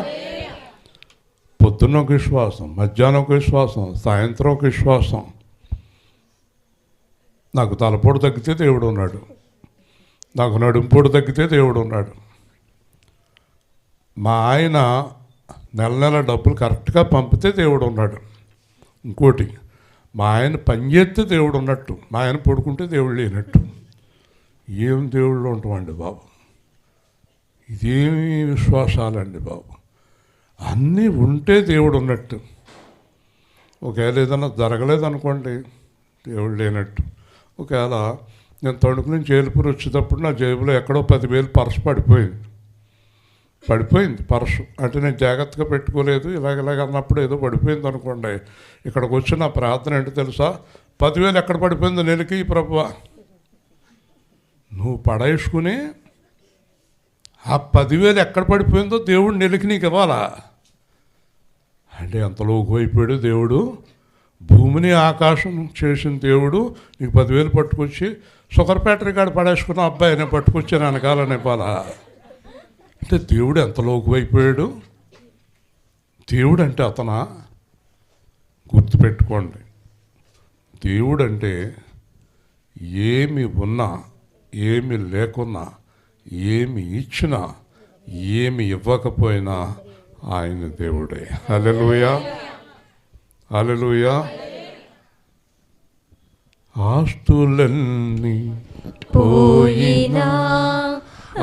పొద్దున్న ఒక విశ్వాసం, మధ్యాహ్నం ఒక విశ్వాసం, సాయంత్రం ఒక విశ్వాసం. నాకు తలపోటు తగ్గితే దేవుడు ఉన్నాడు, నాకు నడుంపోటు తగ్గితే దేవుడు ఉన్నాడు. మా ఆయన నెల డబ్బులు కరెక్ట్గా పంపితే దేవుడు ఉన్నాడు. ఇంకోటి, మా ఆయన పని చేస్తే దేవుడు ఉన్నట్టు, మా ఆయన పడుకుంటే దేవుడు లేనట్టు. ఏం దేవుళ్ళు ఉంటామండి బాబు, ఇదేమి విశ్వాసాలండి బాబు. అన్నీ ఉంటే దేవుడు ఉన్నట్టు. ఒకవేళ ఏదైనా జరగలేదనుకోండి, దేవుడు లేనట్టు. ఒకవేళ నేను తణుకు నుంచి ఏలుపూరు వచ్చేటప్పుడు నా జేబులో ఎక్కడో 10,000 పర్సు పడిపోయింది పర్సు. అంటే నేను జాగ్రత్తగా పెట్టుకోలేదు, ఇలాగ అన్నప్పుడు ఏదో పడిపోయింది అనుకోండి. ఇక్కడికి వచ్చి నా ప్రార్థన ఏంటో తెలుసా? 10,000 ఎక్కడ పడిపోయిందో నెలకి ప్రభువా, నువ్వు పడేసుకుని ఆ 10,000 ఎక్కడ పడిపోయిందో దేవుడు నెలకి నీకు ఇవ్వాలా అంటే ఎంతలోకి అయిపోయాడు దేవుడు. భూమిని ఆకాశం చేసిన దేవుడు నీకు 10,000 పట్టుకొచ్చి సుకర్పేటరీ కాడ పడేసుకున్న అబ్బాయిని పట్టుకొచ్చి వెనకాలని ఇవ్వాలా అంటే దేవుడు ఎంతలోకి అయిపోయాడు. దేవుడు అంటే అతనా? గుర్తుపెట్టుకోండి, దేవుడు అంటే ఏమి ఉన్నా, ఏమి లేకున్నా, ఏమి ఇచ్చినా, ఏమి ఇవ్వకపోయినా ఆయన దేవుడే. హల్లెలూయా. హల్లెలూయా. ఆస్తులన్నీ పోయినా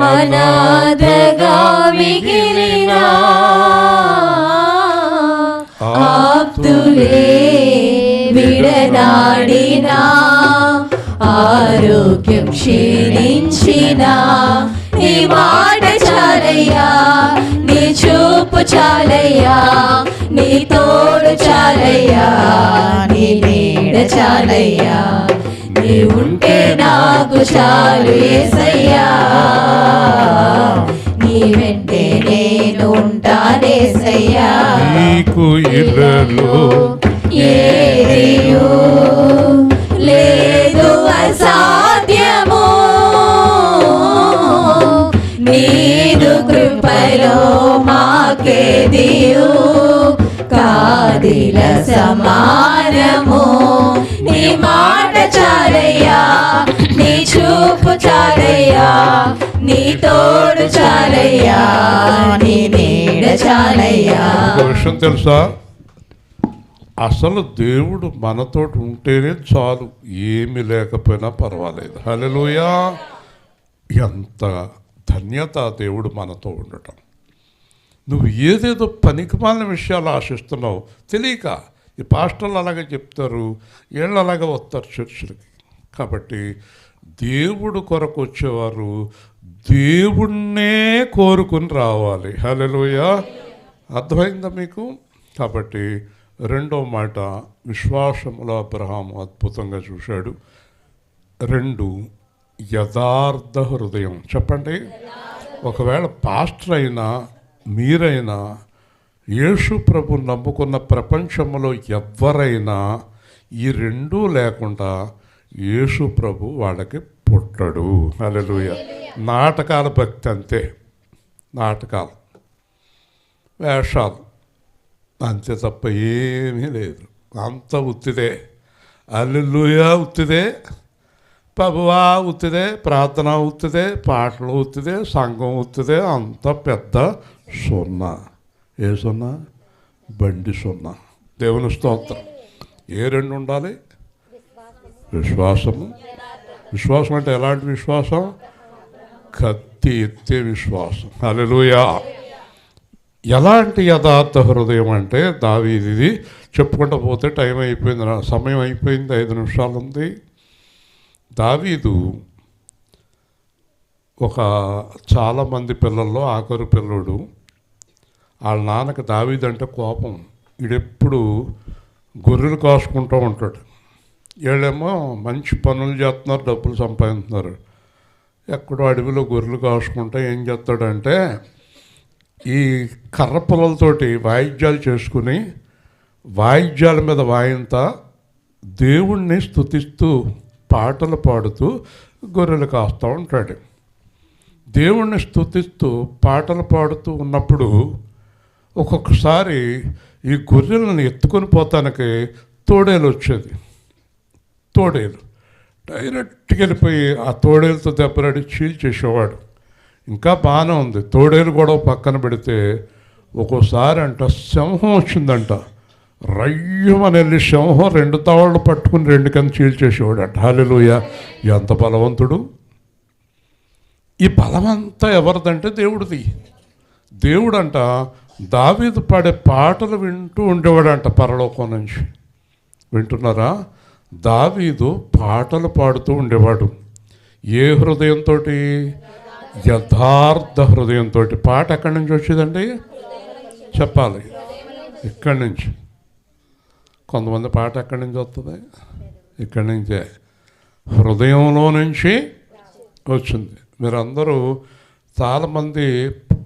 అనాథగా మిగిలినా ఆప్తులే విడనాడినా ఆరోగ్యం క్షీణించినా నీ మాట చాలయ్యా, నీ చూపు చాలయ్యా, నీ తోడు చాలయ్యా, నీ నీడ చాలయ్యా, నీ ఉంటే నాకు చాలు యేసయ్యా, నీ వెంటే నేను ఉంటానేసయ్యా. నీకు ఇళ్ళలో ఏదియో లేదు అసాధ్యము, నీదు కృపలో మాకేదియు కాదిల సమానము. నీ మాట చాలయ్యా, నీ చూపు చాలయ్యా, నీ తోడు చాలయ్యా, నీ నీడ చాలయ్యా. ఒక విషయం తెలుసా? అసలు దేవుడు మనతోటి ఉంటేనే చాలు, ఏమి లేకపోయినా పర్వాలేదు. హల్లెలూయా. ఎంత ధన్యత దేవుడు మనతో ఉండటం. నువ్వు ఏదేదో పనికిమాలిన విషయాలు ఆశిస్తున్నావు తెలియక. ఈ పాస్టర్లు అలాగే చెప్తారు, వీళ్ళు అలాగే వస్తారు చర్చిలకి. కాబట్టి దేవుడు కొరకు వచ్చేవారు దేవుణ్ణే కోరుకుని రావాలి. హల్లెలూయా. అర్థమైందా మీకు? కాబట్టి రెండో మాట, విశ్వాసములో అబ్రహాము అద్భుతంగా చూశాడు. 2, యథార్థ హృదయం. చెప్పండి. ఒకవేళ పాస్టర్ అయినా మీరైనా యేసు ప్రభు నమ్ముకున్న ప్రపంచంలో ఎవరైనా ఈ రెండూ లేకుండా యేసు ప్రభు వాళ్ళకి పుట్టడు. హల్లెలూయా. నాటకాల భక్తి అంతే, నాటకాలు, వేషాలు అంతే తప్ప ఏమీ లేదు. అంత ఉత్తిదే. హల్లెలూయా ఉత్తిదే, ప్రభువా ఉత్తిదే, ప్రార్థన ఉత్తిదే, పాటలు ఉత్తిదే, సంఘం ఉత్తిదే. అంత పెద్ద సున్నా. ఏ సున్నా? బండి సున్నా. దేవుని స్తోత్రం. ఏ రెండు ఉండాలి? విశ్వాసము. విశ్వాసం అంటే ఎలాంటి విశ్వాసం? కత్తి ఎత్తే విశ్వాసం. హల్లెలూయా. ఎలాంటి యథార్థ హృదయం అంటే దావీదుది చెప్పుకుంటూ పోతే టైం అయిపోయింది, సమయం అయిపోయింది, 5 నిమిషాలు ఉంది. దావీదు ఒక చాలామంది పిల్లల్లో ఆఖరు పిల్లడు. వాళ్ళ నాన్నకి దావీదు అంటే కోపం. వీడెప్పుడు గొర్రెలు కాసుకుంటూ ఉంటాడు. వీళ్ళేమో మంచి పనులు చేస్తున్నారు, డబ్బులు సంపాదిస్తున్నారు. ఎక్కడో అడవిలో గొర్రెలు కాసుకుంటే ఏం చేస్తాడంటే ఈ కర్ర పొలలతోటి వాయిద్యాలు చేసుకుని వాయిద్యాల మీద వాయింతా దేవుణ్ణి స్తుతిస్తూ పాటలు పాడుతూ గొర్రెలు కాస్తూ ఉంటాడు. దేవుణ్ణి స్తుతిస్తూ పాటలు పాడుతూ ఉన్నప్పుడు ఒక్కొక్కసారి ఈ గొర్రెలను ఎత్తుకొని పోతానికి తోడేలు వచ్చేది. తోడేలు డైరెక్ట్గా వెళ్ళిపోయి ఆ తోడేలుతో దెబ్బలాడి చీల్చేసేవాడు. ఇంకా బాగానే ఉంది. తోడేలు కూడా పక్కన పెడితే ఒక్కోసారి అంట సింహం వచ్చిందంట. రయ్యమని వెళ్ళి సింహం 2 తాళ్ళు పట్టుకుని 2 కింద చీల్చేసేవాడు అంట. హల్లెలూయా. ఎంత బలవంతుడు! ఈ బలమంతా ఎవరిదంటే దేవుడిది. దేవుడంట దావీదు పాడే పాటలు వింటూ ఉండేవాడంట పరలోకం నుంచి. వింటున్నారా? దావీదు పాటలు పాడుతూ ఉండేవాడు. ఏ హృదయంతో? యథార్థ హృదయంతో. పాట ఎక్కడి నుంచి వచ్చేదండి? చెప్పాలి. ఇక్కడి నుంచి. కొంతమంది పాట ఎక్కడి నుంచి వస్తుంది? ఇక్కడి నుంచే, హృదయంలో నుంచి వచ్చింది. మీరందరూ చాలామంది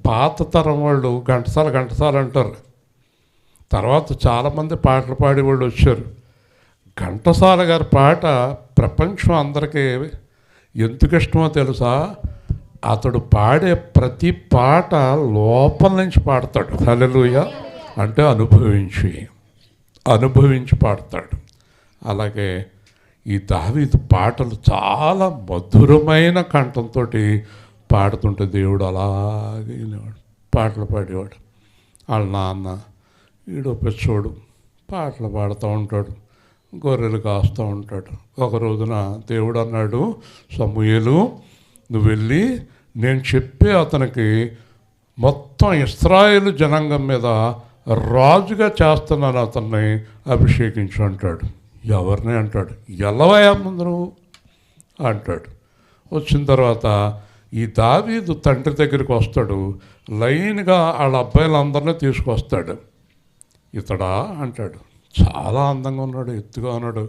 పాత తరం వాళ్ళు ఘంటసాల అంటారు. తర్వాత చాలామంది పాటలు పాడేవాళ్ళు వచ్చారు. ఘంటసాల గారి పాట ప్రపంచం అందరికీ ఎందుకు ఇష్టమో తెలుసా? అతడు పాడే ప్రతి పాట లోపల నుంచి పాడతాడు. హల్లెలూయా. అంటే అనుభవించి పాడతాడు. అలాగే ఈ దావీదు పాటలు చాలా మధురమైన కంఠంతో పాడుతుంటే దేవుడు అలాగే వినేవాడు, పాటలు పాడేవాడు. వాళ్ళ నాన్న వీడు పిచ్చోడు, పాటలు పాడుతూ ఉంటాడు, గొర్రెలు కాస్తూ ఉంటాడు. ఒక రోజున దేవుడు అన్నాడు, సమూయేలు నువ్వు వెళ్ళి నేను చెప్పే అతనికి మొత్తం ఇశ్రాయేలు జనాంగం మీద రాజుగా చేస్తున్నాను, అతన్ని అభిషేకించు అంటాడు. ఎవరిని అంటాడు? ఎల్లవయ్యా ముందు నువ్వు అంటాడు. వచ్చిన తర్వాత ఈ దావీదు తండ్రి దగ్గరికి వస్తాడు. లైన్గా వాళ్ళ అబ్బాయిలందరినీ తీసుకొస్తాడు. ఇతడా అంటాడు. చాలా అందంగా ఉన్నాడు, ఎత్తుగా ఉన్నాడు.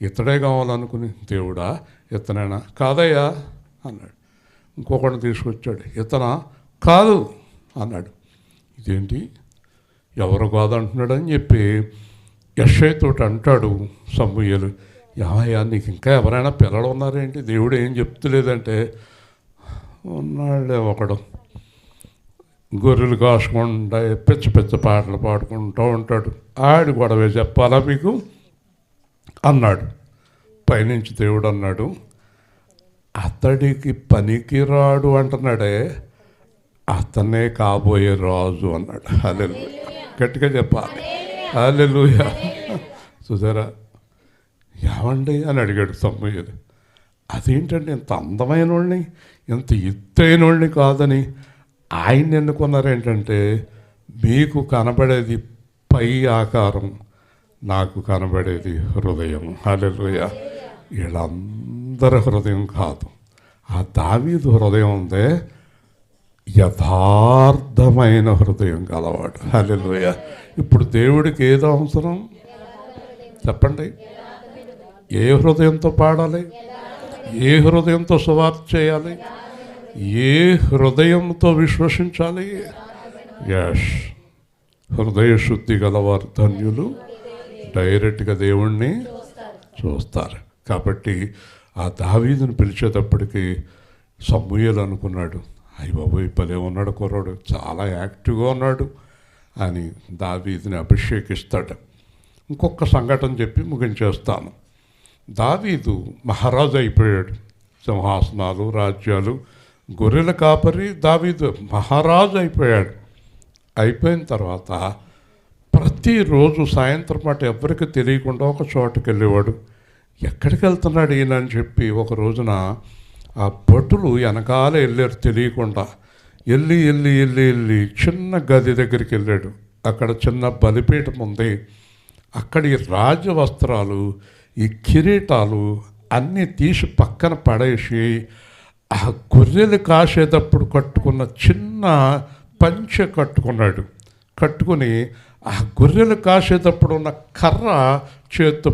ఇతడే కావాలనుకుని, దేవుడా ఇతనేనా? కాదయ్యా అన్నాడు. ఇంకొకటి తీసుకొచ్చాడు. ఇతనా? కాదు అన్నాడు. ఇదేంటి ఎవరు కాదంటున్నాడు అని చెప్పి యెషయాతోటి అంటాడు సమూయేలు, ఏమయ్యా నీకు ఇంకా ఎవరైనా పిల్లలు ఉన్నారేంటి? దేవుడు ఏం చెప్తలేదంటే, ఉన్నాడే ఒకడు గొర్రెలు కాసుకుంటా పిచ్చ పాటలు పాడుకుంటూ ఉంటాడు, ఆడి గొడవే చెప్పాలా మీకు అన్నాడు. పైనుంచి దేవుడు అన్నాడు, అతడికి పనికిరాడు అంటున్నాడే, అతనే కాబోయే రాజు అన్నాడు. హల్లెలూయా. గట్టిగా చెప్పాలి. హల్లెలూయా. చూసారా? ఏమండి అని అడిగాడు సమూయేలు. అదేంటంటే ఇంత అందమైన వాళ్ళని, ఇంత ఎత్తైన వాళ్ళని కాదని ఆయన ఎన్నుకున్నారు. ఏంటంటే మీకు కనబడేది పై ఆకారం, నాకు కనబడేది హృదయం. హల్లెలూయా. వీళ్ళందరి హృదయం కాదు, ఆ దావీదు హృదయం ఉందే యథార్థమైన హృదయం గలవాడు. హల్లెలూయా. ఇప్పుడు దేవుడికి ఏదో అవసరం చెప్పండి? ఏ హృదయంతో పాడాలి? ఏ హృదయంతో సువార్త చేయాలి? ఏ హృదయంతో విశ్వసించాలి? యష్, హృదయ శుద్ధి గలవారు ధన్యులు, డైరెక్ట్గా దేవుణ్ణి చూస్తారు. కాబట్టి ఆ దావీదుని పిలిచేటప్పటికి సమూయేలు అనుకున్నాడు, అయ్య బాబోయ్ భలే ఉన్నాడు కుర్రాడు, చాలా యాక్టివ్గా ఉన్నాడు అని దావీదుని అభిషేకిస్తాడు. ఇంకొక సంఘటన చెప్పి ముగించేస్తాను. దావీదు మహారాజు అయిపోయాడు. సింహాసనాలు, రాజ్యాలు, గొర్రెల కాపరి. దావీదు మహారాజు అయిపోయాడు. అయిపోయిన తర్వాత ప్రతిరోజు సాయంత్రం పాటు ఎవరికి తెలియకుండా ఒక చోటుకి వెళ్ళేవాడు. ఎక్కడికి వెళ్తున్నాడు ఈయన అని చెప్పి ఒక రోజున ఆ భటులు వెనకాల వెళ్ళారు తెలియకుండా. వెళ్ళి చిన్న గది దగ్గరికి వెళ్ళాడు. అక్కడ చిన్న బలిపీఠం ఉంది. అక్కడ ఈ రాజవస్త్రాలు, ఈ కిరీటాలు అన్నీ తీసి పక్కన పడేసి ఆ గొర్రెలు కాసేటప్పుడు కట్టుకున్న చిన్న పంచె కట్టుకున్నాడు. కట్టుకుని ఆ గొర్రెలు కాసేటప్పుడు ఉన్న కర్ర చేత్తో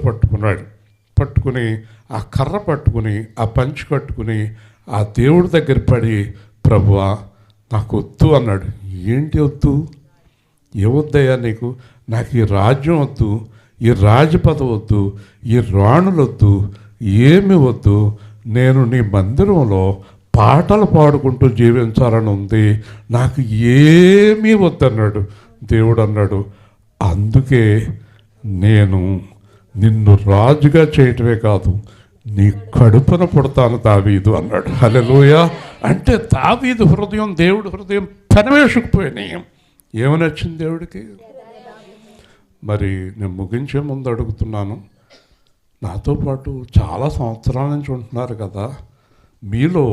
పట్టుకుని ఆ కర్ర పట్టుకుని ఆ పంచి కట్టుకుని ఆ దేవుడి దగ్గర పడి, ప్రభువా నాకు వద్దు అన్నాడు. ఏంటి వద్దు? ఏవద్దయ్యా నీకు? నాకు ఈ రాజ్యం వద్దు, ఈ రాజపదవి వద్దు, ఈ రాణులు వద్దు, ఏమి వద్దు. నేను నీ మందిరంలో పాటలు పాడుకుంటూ జీవించాలని ఉంది, నాకు ఏమీ వద్దన్నాడు. దేవుడు అన్నాడు, అందుకే నేను నిన్ను రాజుగా చేయటమే కాదు, నీ కడుపున పుడతాను దావీదు అన్నాడు. హల్లెలూయా. అంటే దావీదు హృదయం, దేవుడి హృదయం పెనవేసుకుపోయినాయి. ఏమని వచ్చింది దేవుడికి? మరి నేను ముగించే ముందు అడుగుతున్నాను, నాతో పాటు చాలా సంవత్సరాల నుంచి ఉంటున్నారు కదా, మీలో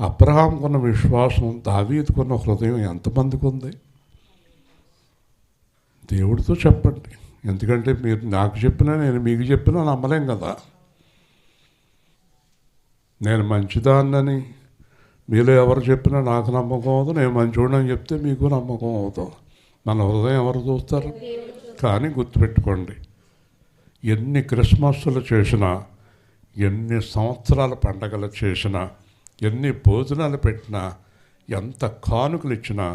అబ్రహాంకున్న విశ్వాసం, దావీదుకున్న హృదయం ఎంతమందికి ఉంది? దేవుడితో చెప్పండి. ఎందుకంటే మీరు నాకు చెప్పినా నేను మీకు చెప్పినా నమ్మలేం కదా. నేను మంచిదాన్నని మీలో ఎవరు చెప్పినా నాకు నమ్మకం అవుతుంది, నేను మంచివాడిని చెప్తే మీకు నమ్మకం అవుతుంది. మన హృదయం ఎవరు చూస్తారు? కానీ గుర్తుపెట్టుకోండి, ఎన్ని క్రిస్మస్లు చేసినా, ఎన్ని సంవత్సరాల పండగలు చేసినా, ఎన్ని భోజనాలు పెట్టినా, ఎంత కానుకలు ఇచ్చినా,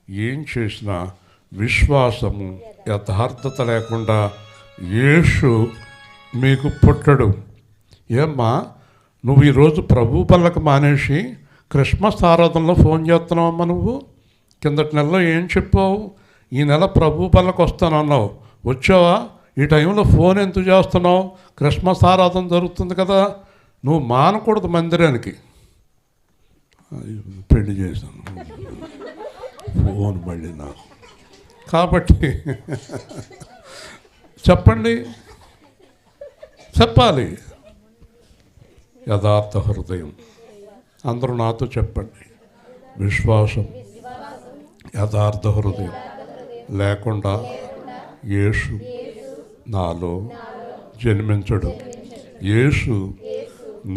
ఏం చేసినా విశ్వాసము, యథార్థత లేకుండా యేసు మీకు పుట్టడు. ఏమ్మా నువ్వు ఈరోజు ప్రభు పల్లకి మానేసి క్రిస్మస్ ఆరాధనలో ఫోన్ చేస్తున్నావమ్మా. నువ్వు కిందటి నెలలో ఏం చెప్పావు? ఈ నెల ప్రభు పల్లకి వస్తానన్నావు, వచ్చావా? ఈ టైంలో ఫోన్ ఎందుకు చేస్తున్నావు? క్రిస్మస్ ఆరాధన జరుగుతుంది కదా. నువ్వు మానకూడదు మందిరానికి. పెళ్లి చేశాను, ఫోన్ మళ్ళీ నాకు. కాబట్టి చెప్పండి, చెప్పాలి. యథార్థ హృదయం. అందరూ నాతో చెప్పండి. విశ్వాసం, యథార్థ హృదయం లేకుండా యేసు నాలో జన్మించడు. యేసు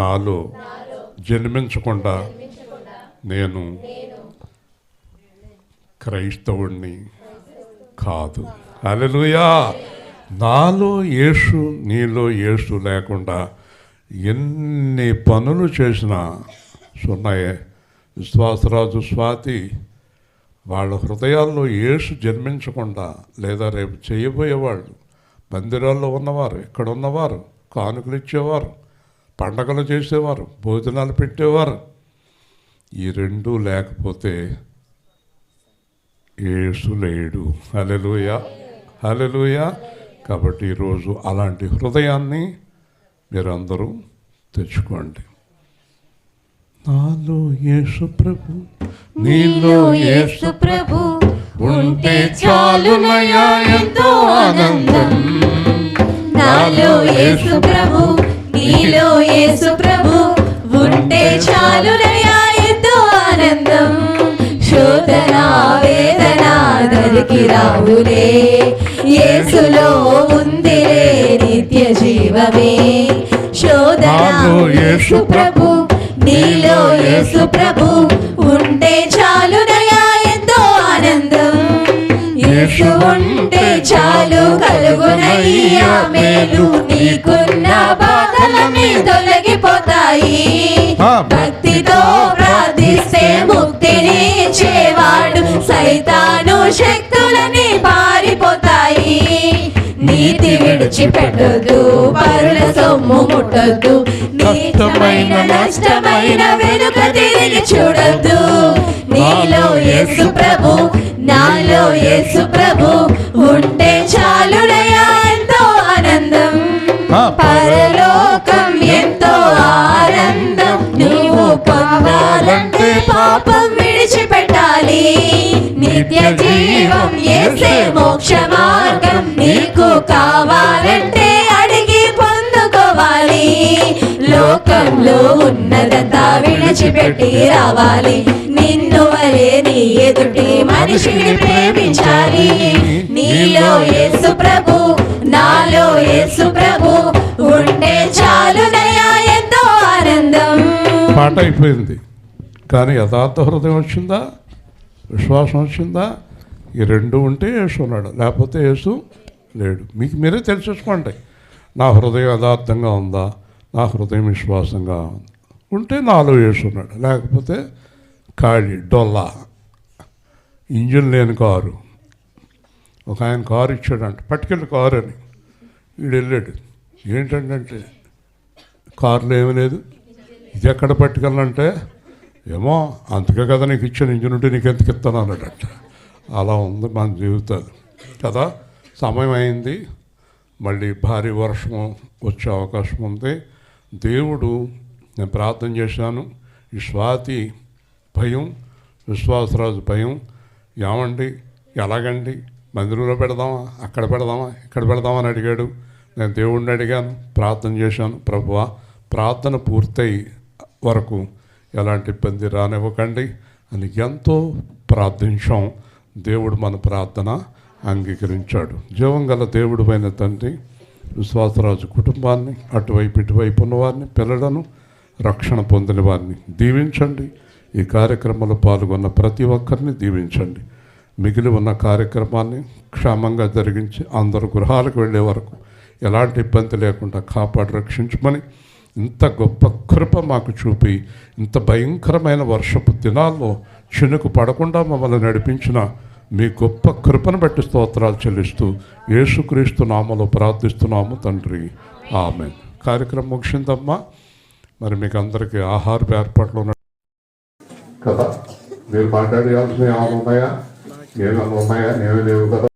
నాలో జన్మించకుండా నేను క్రైస్తవుణ్ణి కాదు. హల్లెలూయా. నాలో యేసు, నీలో యేసు లేకుండా ఎన్ని పనులు చేసినా సున్నాయే. విశ్వాసరాజు, స్వాతి వాళ్ళ హృదయాల్లో యేసు జన్మించకుండా, లేదా రేపు చేయబోయేవాళ్ళు, మందిరాల్లో ఉన్నవారు, ఇక్కడ ఉన్నవారు, కానుకలు ఇచ్చేవారు, పండగలు చేసేవారు, భోజనాలు పెట్టేవారు, ఈ రెండూ లేకపోతే యేసు లేడు. హల్లెలూయా, హల్లెలూయా. కాబట్టి ఈరోజు అలాంటి హృదయాన్ని మీరందరూ తెచ్చుకోండి. నాలో యేసు ప్రభు, నీలో యేసు ప్రభు ఉంటే చాలునయ్యా ఎంతో ఆనందం. నాలో యేసు ప్రభు, నీలో యేసు ప్రభు ఉంటే చాలునయ్యా ఎంతో ఆనందం. శోధన వేదన దరికి రావులే, యేసులో ఉందిలే నిత్య జీవమే. శోధన యేసు ప్రభు నీలో యేసు ప్రభు ఉంటే చాలునయ్యా ఎంతో ఆనందం. యేసు ఉంటే చాలు కలుగునయ్యా మేలు, నీకున్న బాధలన్నీ తొలగిపోతాయి. భక్తితో ప్రార్థిస్తే ముక్తిని ఇచ్చేవాడు, సైతాను శక్తులని పారిపోతాయి. నీతి విడిచిపెట్టొద్దు, పరుల సొమ్ము ముట్టొద్దు, నీచమైన నష్టమైన వెనుక తిరిగి చూడొద్దు. నీలో యేసు ప్రభు నాలో యేసు ప్రభు ఉంటే చాలునయ్యా ఎంతో ఆనందం. పరలోకం ఎంతో ఆనందం, నువ్వు పొందాలంటే పాపం విడిచిపెట్టాలి. నిత్య జీవం యేసే మోక్ష మార్గం, నీకు కావాలంటే అడిగి పొందుకోవాలి. లోకంలో ఉన్నదంతా విడిచిపెట్టి రావాలి, నిన్ను వలే నీ ఎదుటి మనిషిని ప్రేమించాలి. నీలో యేసు ప్రభు నాలో యేసు ప్రభు ఉంటే చాలునయ్యా ఎంతో ఆనందం. పాట అయిపోయింది, కానీ యథార్థ హృదయం వచ్చిందా, విశ్వాసం వచ్చిందా? ఈ రెండు ఉంటే యేసు ఉన్నాడు, లేకపోతే యేసు లేడు. మీకు మీరే తెలుసుకోండి, నా హృదయం యథార్థంగా ఉందా, నా హృదయం విశ్వాసంగా ఉంటే నాలో యేసు ఉన్నాడు, లేకపోతే ఖాళీ డొల్లా, ఇంజిన్ లేని కారు. ఒక ఆయన కారు ఇచ్చాడంట, పట్టుకెళ్ళి కారు అని. వీడు వెళ్ళాడు, ఏంటంటే కారులో ఏమీ లేదు. ఇది ఎక్కడ పట్టుకెళ్ళంటే, ఏమో అందుకే కదా నీకు ఇచ్చాను, ఇంజిన్ ఉంటే నీకు ఎందుకు ఇస్తాను అన్నాడట. అలా ఉంది మన జీవితాలు కదా. సమయం అయింది, మళ్ళీ భారీ వర్షం వచ్చే అవకాశం ఉంది. దేవుడు, నేను ప్రార్థన చేశాను, ఈ స్వాతి భయం, విశ్వాసరాజు భయం, ఏమండి ఎలాగండి మందిరంలో పెడదామా, అక్కడ పెడదామా, ఇక్కడ పెడదామా అని అడిగాడు. నేను దేవుడిని అడిగాను, ప్రార్థన చేశాను, ప్రభువా ప్రార్థన పూర్తయి వరకు ఎలాంటి ఇబ్బంది రానివ్వకండి అని ఎంతో ప్రార్థించాం. దేవుడు మన ప్రార్థన అంగీకరించాడు. జీవం గల దేవుడు అయిన తండ్రి, విశ్వాసరాజు కుటుంబాన్ని, అటువైపు ఇటువైపు ఉన్నవారిని, పిల్లలను, రక్షణ పొందిన వారిని దీవించండి. ఈ కార్యక్రమంలో పాల్గొన్న ప్రతి ఒక్కరిని దీవించండి. మిగిలి ఉన్న కార్యక్రమాన్ని క్షేమంగా జరిగించి అందరూ గృహాలకు వెళ్ళే వరకు ఎలాంటి ఇబ్బంది లేకుండా కాపాడి రక్షించమని, ఇంత గొప్ప కృప మాకు చూపి, ఇంత భయంకరమైన వర్షపు దినాల్లో చినుకు పడకుండా మమ్మల్ని నడిపించిన మీ గొప్ప కృపను బట్టి స్తోత్రాలు చెల్లిస్తూ యేసుక్రీస్తు నామములో ప్రార్థిస్తున్నాము తండ్రి, ఆమేన్. కార్యక్రమం ముగిసిందమ్మా. మరి మీకు అందరికీ ఆహార ఏర్పాట్లు ఉన్నాయి కదా. మీరు మాట్లాడేయాల్సినవి ఏమైనా ఉన్నాయా, ఏమైనా ఉన్నాయా, ఏమీ లేవు కదా.